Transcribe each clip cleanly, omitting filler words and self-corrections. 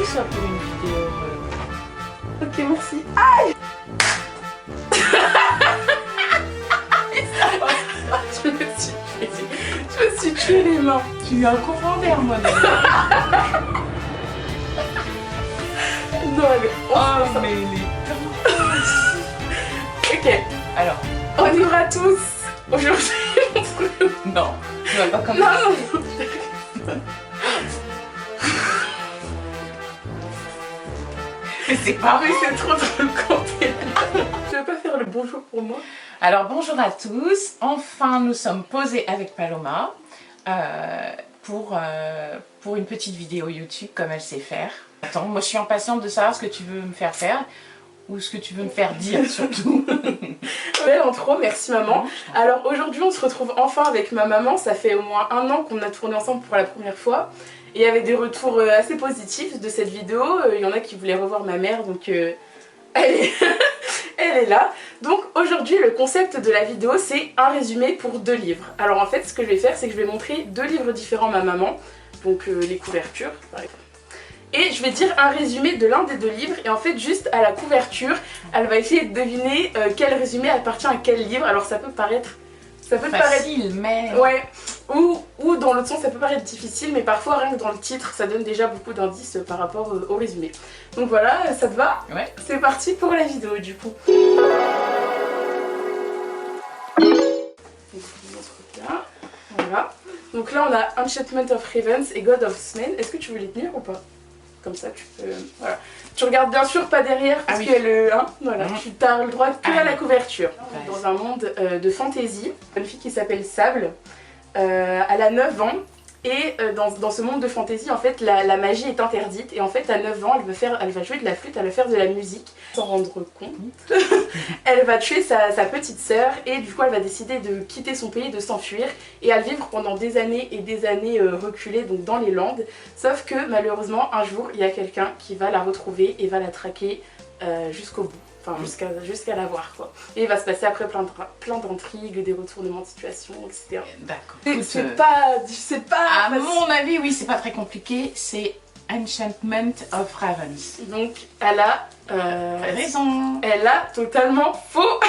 tout ça pour une vidéo. Ok, merci. Aïe. Je me suis tué les mains. Tu as eu un courant d'air, moi, Non, mais... Oh, mais les... Ok. Alors, Bonjour à tous. Aujourd'hui, non, tu vas pas comme non, ça. non. Mais c'est pas Ah oui, c'est trop drôle quand t'es là. Tu veux pas faire le bonjour pour moi? Alors bonjour à tous, enfin nous sommes posés avec Paloma pour une petite vidéo YouTube comme elle sait faire. Attends, moi je suis impatiente de savoir ce que tu veux me faire faire ou ce que tu veux me faire dire surtout. Belle intro, merci maman. Alors aujourd'hui on se retrouve enfin avec ma maman, ça fait au moins 1 an qu'on a tourné ensemble pour la première fois. Et il y avait des retours assez positifs de cette vidéo, il y en a qui voulaient revoir ma mère donc elle est là. Donc aujourd'hui le concept de la vidéo c'est un résumé pour 2 livres. Alors en fait ce que je vais faire c'est que je vais montrer 2 livres différents à ma maman, donc les couvertures par exemple. Et je vais dire un résumé de l'un des 2 livres et en fait juste à la couverture elle va essayer de deviner quel résumé appartient à quel livre. Alors ça peut paraître... Facile, mais... Ouais, ou dans l'autre sens ça peut paraître difficile mais parfois rien que dans le titre ça donne déjà beaucoup d'indices par rapport au résumé. Donc voilà, ça te va? Ouais. C'est parti pour la vidéo du coup. Voilà. Donc là on a Enchantment of Ravens et God of Smain. Est-ce que tu veux les tenir ou pas? Comme ça tu peux... Voilà. Tu regardes bien sûr pas derrière parce que le... Hein, voilà. Tu as le droit que à la couverture. Dans un monde de fantasy, une fille qui s'appelle Sable, elle a 9 ans. Et dans ce monde de fantasy, en fait, la magie est interdite. Et en fait, à 9 ans, elle va jouer de la flûte, elle va faire de la musique. Sans rendre compte, elle va tuer sa petite sœur. Et du coup, elle va décider de quitter son pays, de s'enfuir. Et elle vivre pendant des années et des années reculées, donc dans les Landes. Sauf que malheureusement, un jour, il y a quelqu'un qui va la retrouver et va la traquer jusqu'au bout. Enfin, jusqu'à la voir quoi. Et il va se passer après plein d'intrigues, des retournements de situation, etc. D'accord. C'est pas... À mon avis, oui, c'est pas très compliqué. C'est Enchantment of Ravens. Donc, elle a... raison. Elle a totalement faux.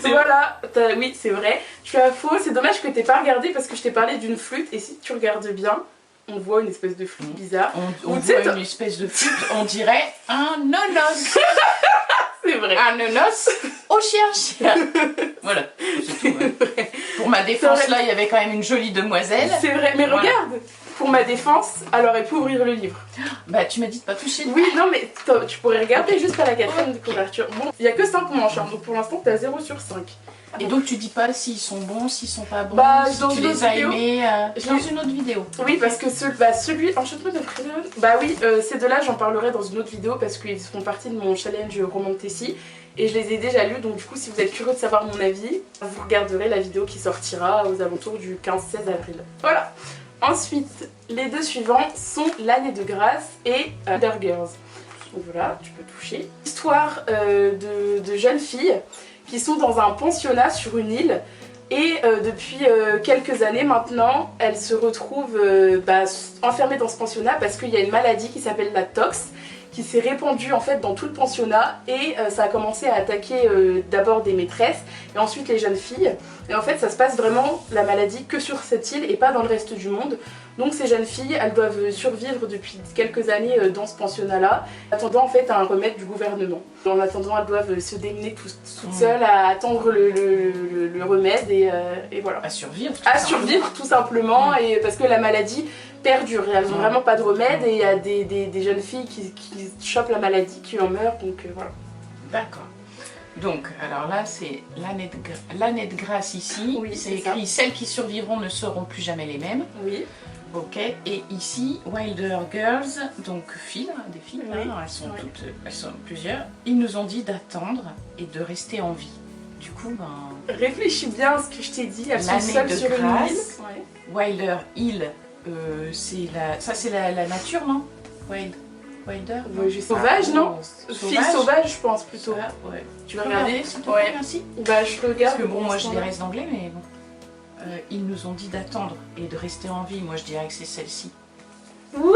Voilà, oui, c'est vrai. Tu as faux. C'est dommage que t'aies pas regardé parce que je t'ai parlé d'une flûte. Et si tu regardes bien, on voit une espèce de flûte bizarre. On voit une espèce de flûte, on dirait un nonos. C'est vrai. Un nonos au chien. Voilà, c'est tout. Ouais. Pour ma défense, là, il y avait quand même une jolie demoiselle. C'est vrai, mais voilà. Regarde, pour ma défense, elle aurait pu ouvrir le livre. Bah, tu m'as dit de pas toucher. Oui, non, mais tu pourrais regarder juste à la 4e de couverture. Bon, il y a que 5 manches, hein, donc pour l'instant, t'as 0 sur 5. Et donc tu dis pas s'ils sont bons, s'ils sont pas bons, bah, si tu les as aimés dans une autre vidéo. Oui, parce que celui Enchantement of Ravens, bah oui, ces 2-là j'en parlerai dans une autre vidéo parce qu'ils font partie de mon challenge Romantasy et je les ai déjà lus, donc du coup si vous êtes curieux de savoir mon avis, vous regarderez la vidéo qui sortira aux alentours du 15-16 avril. Voilà. Ensuite, les 2 suivants sont L'année de grâce et Wonder Girls. Donc voilà, tu peux toucher. Histoire de jeunes filles qui sont dans un pensionnat sur une île et depuis quelques années maintenant elles se retrouvent enfermées dans ce pensionnat parce qu'il y a une maladie qui s'appelle la tox qui s'est répandue en fait dans tout le pensionnat et ça a commencé à attaquer d'abord des maîtresses et ensuite les jeunes filles et en fait ça se passe vraiment la maladie que sur cette île et pas dans le reste du monde. Donc ces jeunes filles, elles doivent survivre depuis quelques années dans ce pensionnat-là, attendant en fait un remède du gouvernement. En attendant, elles doivent se démener toutes seules à attendre le remède et voilà. À survivre. À survivre tout simplement, et parce que la maladie perdure, elles n'ont vraiment pas de remède et il y a des jeunes filles qui chopent la maladie, qui en meurent, donc voilà. D'accord. Donc, alors là, c'est l'année de grâce ici. Oui, c'est écrit « Celles qui survivront ne seront plus jamais les mêmes ». Oui. Ok, et ici, Wilder Girls, donc filles, des filles, oui. Hein, elles sont plusieurs. Ils nous ont dit d'attendre et de rester en vie. Du coup, réfléchis bien à ce que je t'ai dit, elles sont seules sur une île. Ouais. Wilder Hill, ça c'est la nature, non? Wilder sauvage, non? Fille sauvage, je pense plutôt. Ça, ouais. Tu veux regarder s'il te plaît, merci. Bah, je le regarde. Parce que bon, moi je dirais d'anglais, mais bon. Ils nous ont dit d'attendre et de rester en vie. Moi je dirais que c'est celle-ci. Oui,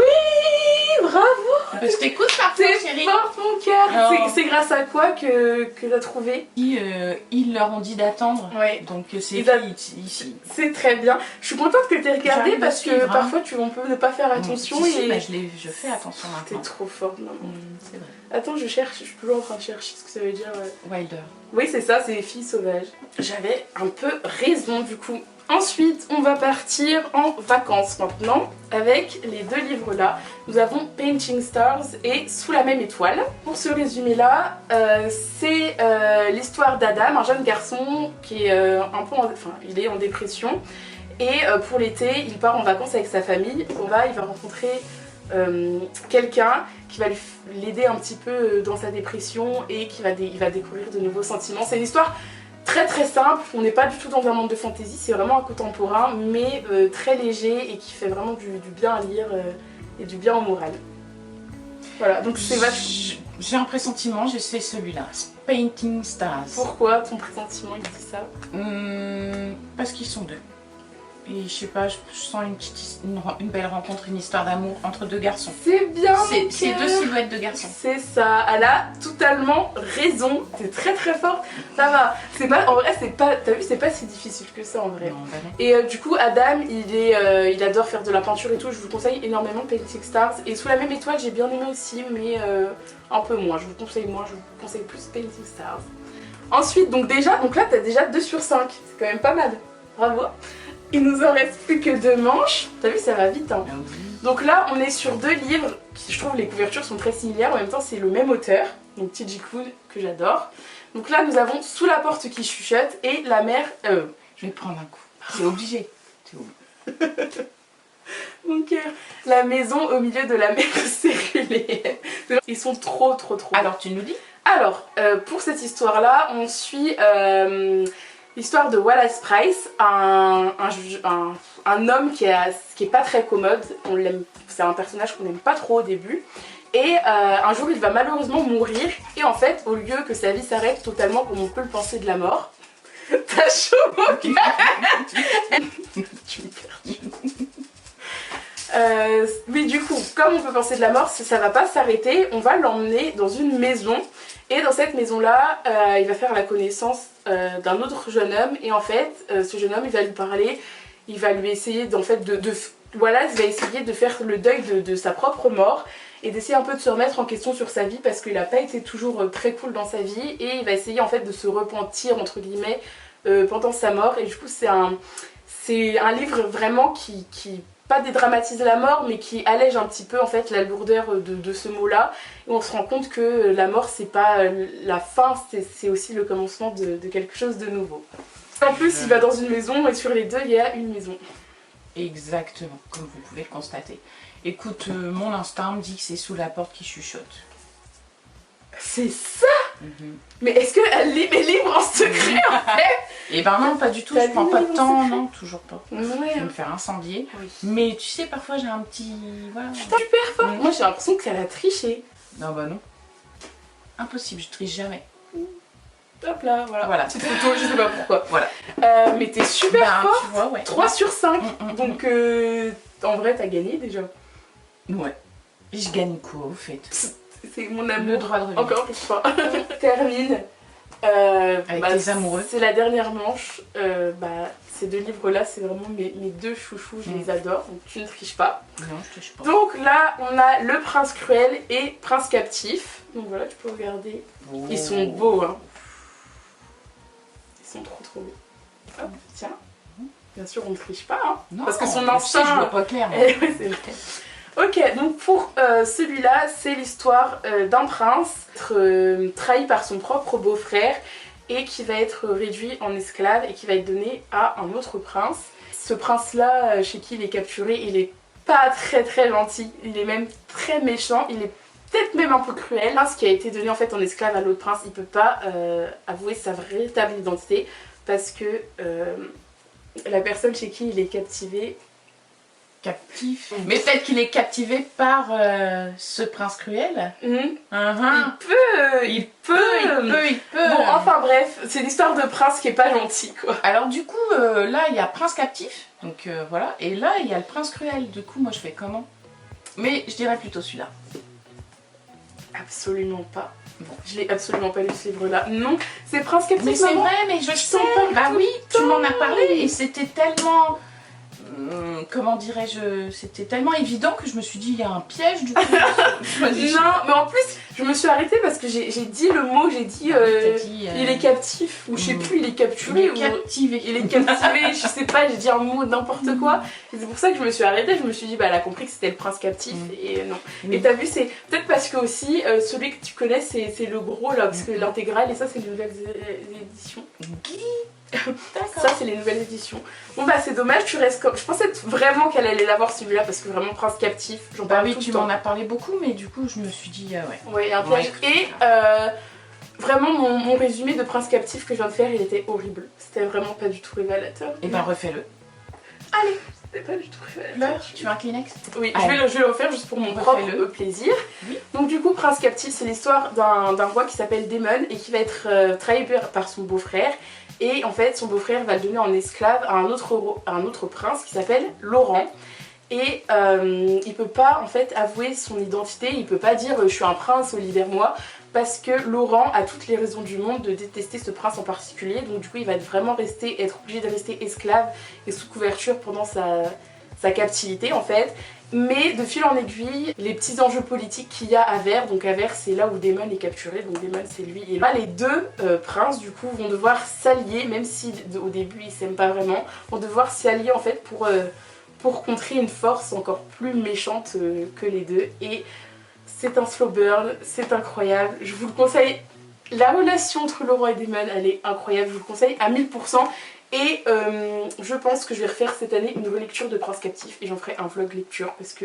bravo! Je t'écoute parfois, C'est chérie. fort mon cœur. Oh. C'est grâce à quoi que t'as trouvé? Ils leur ont dit d'attendre. Ouais. Donc c'est Ils a- ici. C'est très bien. Je suis contente que t'aies regardé J'arrive parce à que suivre, hein. parfois on peut ne pas faire attention Si, et bah, je fais attention t'es maintenant. trop forte maman. C'est vrai. Attends, je cherche, je suis toujours en train de chercher ce que ça veut dire. Wilder. Oui, c'est ça, c'est filles sauvages. J'avais un peu raison du coup. Ensuite, on va partir en vacances maintenant avec les deux livres là. Nous avons Painting Stars et Sous la même étoile. Pour ce résumé là, c'est l'histoire d'Adam, un jeune garçon qui est il est en dépression. Et pour l'été, il part en vacances avec sa famille. Il va rencontrer quelqu'un qui va l'aider un petit peu dans sa dépression et il va découvrir de nouveaux sentiments. C'est une histoire très très simple, on n'est pas du tout dans un monde de fantasy, c'est vraiment un contemporain, mais très léger et qui fait vraiment du bien à lire et du bien au moral. Voilà, donc c'est vachement... J'ai un pressentiment, c'est celui-là. Painting Stars. Pourquoi ton pressentiment il dit ça? Parce qu'ils sont deux. Et je sais pas, je sens une belle rencontre, une histoire d'amour entre deux garçons. C'est bien. C'est deux silhouettes de garçons. C'est ça, elle a totalement raison. C'est très très fort. Ça va. C'est pas, en vrai, c'est pas. T'as vu, c'est pas si difficile que ça en vrai. Non, bah non. Et du coup, Adam, il adore faire de la peinture et tout. Je vous conseille énormément Painting Stars. Et Sous la même étoile, j'ai bien aimé aussi, mais un peu moins. Je vous conseille plus Painting Stars. Ensuite, donc là, t'as déjà 2 sur 5. C'est quand même pas mal. Bravo. Il nous en reste plus que 2 manches. T'as vu, ça va vite, hein. Ah oui. Donc là, on est sur 2 livres qui, je trouve, les couvertures sont très similaires. En même temps, c'est le même auteur, donc T.J. Klune, que j'adore. Donc là, nous avons Sous la porte qui chuchote et La mer... Je vais prendre un coup. C'est obligé. Mon cœur. La maison au milieu de la mer céruléenne. Ils sont trop trop trop. Alors, tu nous dis? Alors, pour cette histoire-là, on suit l'histoire de Wallace Price, un homme qui est pas très commode. C'est un personnage qu'on n'aime pas trop au début. Et un jour, il va malheureusement mourir. Et en fait, au lieu que sa vie s'arrête totalement comme on peut le penser de la mort... T'as chaud mon cœur. Tu me perds. Mais du coup, comme on peut penser de la mort, ça va pas s'arrêter, on va l'emmener dans une maison. Et dans cette maison-là, il va faire la connaissance d'un autre jeune homme. Et en fait, ce jeune homme, il va lui parler, il va lui essayer voilà, il va essayer de faire le deuil de sa propre mort et d'essayer un peu de se remettre en question sur sa vie parce qu'il n'a pas été toujours très cool dans sa vie. Et il va essayer en fait de se repentir, entre guillemets, pendant sa mort. Et du coup, c'est un livre vraiment qui pas dédramatise la mort, mais qui allège un petit peu en fait la lourdeur de ce mot-là. Et on se rend compte que la mort, c'est pas la fin, c'est aussi le commencement de quelque chose de nouveau. En plus, il va dans une maison et sur les deux, il y a une maison. Exactement, comme vous pouvez le constater. Écoute, mon instinct me dit que c'est Sous la porte qui chuchote. C'est ça. Mais est-ce qu'elle lit mes livres en secret en fait? Eh ben non, pas du tout, je prends pas de temps, non, toujours pas. Ouais. Je vais me faire incendier. Oui. Mais tu sais, parfois j'ai un petit... Voilà. Super fort. Moi j'ai l'impression qu'elle a triché. Non, bah non. Impossible, je triche jamais. Hop là, voilà. Voilà. Petite photo, je sais pas pourquoi. Voilà. Mais t'es super Bah, fort. tu vois, ouais. 3 sur 5. Donc en vrai, t'as gagné déjà. Ouais. Et je gagne quoi au fait? C'est mon Le amour. droit de revient. Encore une fois. On termine. Avec les amoureux. C'est la dernière manche. Ces 2 livres-là, c'est vraiment mes 2 chouchous. Je les adore. Donc tu ne triches pas. Non, je triche pas. Donc là, on a Le Prince Cruel et Prince Captif. Donc voilà, tu peux regarder. Oh. Ils sont beaux, hein. Ils sont trop trop beaux. Hop, tiens. Bien sûr, on ne triche pas, hein. Non, Parce que son je sais, instinct... je vois pas clair. moi. Eh ouais, c'est vrai. Ok, donc pour celui-là, c'est l'histoire d'un prince trahi par son propre beau-frère et qui va être réduit en esclave et qui va être donné à un autre prince. Ce prince-là, chez qui il est capturé, il est pas très très gentil, il est même très méchant, il est peut-être même un peu cruel. Le prince qui a été donné en fait en esclave à l'autre prince, il peut pas avouer sa véritable identité parce que la personne chez qui il est captivé... Captif. Mais peut-être qu'il est captivé par ce prince cruel. Il Uh-huh. peut, Il peut. Bon, enfin bref, c'est l'histoire de prince qui est pas gentil, quoi. Alors du coup, là, il y a prince captif. Donc voilà. Et là, il y a le prince cruel. Du coup, moi, je fais comment? Mais je dirais plutôt celui-là. Absolument pas. Bon. Je l'ai absolument pas lu ce livre-là. Non, c'est Prince Captif. Mais c'est maman. vrai, mais je sais. parle Bah tout oui, le tu m'en as temps. parlé et c'était tellement... comment dirais-je, c'était tellement évident que je me suis dit il y a un piège du coup. Non, mais en plus, je me suis arrêtée parce que j'ai dit le mot, j'ai dit, il est captif, ou je sais plus, il est capturé, il est captivé. il est captivé, je sais pas, j'ai dit un mot n'importe quoi. Et c'est pour ça que je me suis arrêtée, je me suis dit, bah elle a compris que c'était le prince captif, et non. Oui. Et t'as vu, c'est peut-être parce que aussi, celui que tu connais, c'est le gros là, parce que l'intégrale, et ça, c'est les nouvelles éditions. Ça, c'est les nouvelles éditions. Bon, bah, c'est dommage, tu restes comme. Je pensais vraiment qu'elle allait l'avoir celui-là parce que vraiment, Prince Captif, j'en Bah parle oui, tout tu le temps. m'en as parlé beaucoup, mais du coup, je me suis dit, ouais. Ouais, un piège. Ouais. Et vraiment, mon résumé de Prince Captif que je viens de faire, il était horrible. C'était vraiment pas du tout révélateur. Et ben, refais-le. Allez, c'était pas du tout révélateur. Tu veux un Kleenex? Oui, Allez. je vais le refaire juste pour mon propre Refais-le. plaisir. Oui. Donc du coup, Prince Captif, c'est l'histoire d'un roi qui s'appelle Daemon et qui va être trahi par son beau-frère. Et en fait, son beau-frère va le donner en esclave à un autre prince qui s'appelle Laurent. Et il peut pas en fait avouer son identité, il peut pas dire je suis un prince, libère-moi, parce que Laurent a toutes les raisons du monde de détester ce prince en particulier. Donc du coup, il va vraiment être obligé de rester esclave et sous couverture pendant sa captivité en fait. Mais de fil en aiguille, les petits enjeux politiques qu'il y a à Ver, donc à Ver c'est là où Daemon est capturé, donc Daemon c'est lui et là les deux princes du coup vont devoir s'allier, même si au début ils s'aiment pas vraiment, vont devoir s'allier en fait pour contrer une force encore plus méchante que les deux. Et c'est un slow burn, c'est incroyable, je vous le conseille. La relation entre Laurent et Daemon elle est incroyable, je vous le conseille à 1000%. Et je pense que je vais refaire cette année une relecture de Prince Captif et j'en ferai un vlog lecture parce que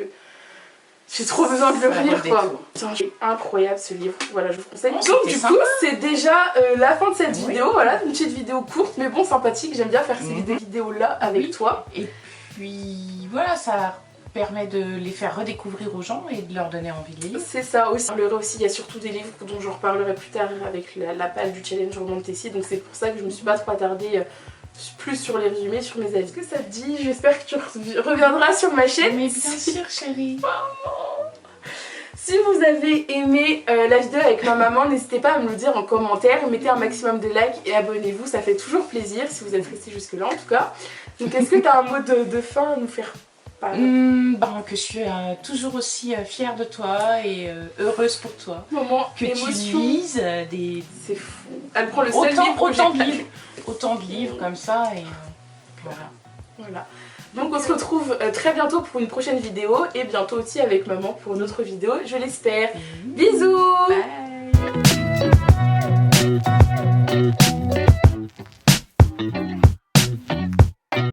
j'ai trop besoin de le relire quoi. Putain, c'est incroyable ce livre, voilà je vous conseille. Oh, donc du sympa. coup c'est déjà la fin de cette Oui. vidéo, voilà une petite vidéo courte mais bon sympathique, j'aime bien faire ces vidéos là avec Oui. toi. Et puis voilà, ça permet de les faire redécouvrir aux gens et de leur donner envie de les lire. C'est ça aussi. Je parlerai aussi, il y a surtout des livres dont je reparlerai plus tard avec la palle du challenge Roman Tessie, donc c'est pour ça que je me suis pas trop attardée plus sur les résumés, sur mes avis. Est-ce que ça te dit? J'espère que tu reviendras sur ma chaîne. Mais bien sûr chérie. Si vous avez aimé la vidéo avec ma maman, n'hésitez pas à me le dire en commentaire, mettez un maximum de likes et abonnez-vous, ça fait toujours plaisir si vous êtes resté jusque là en tout cas. Donc est-ce que tu as un mot de fin à nous faire parler? Que je suis toujours aussi fière de toi et heureuse pour toi. Moment, Que émotion. tu lises des... C'est fou. Elle prend le seul livre que autant j'ai de pas lu. livres, autant de livres comme ça et voilà. Voilà. Donc on se retrouve très bientôt pour une prochaine vidéo et bientôt aussi avec maman pour une autre vidéo, je l'espère. Bisous. Bye.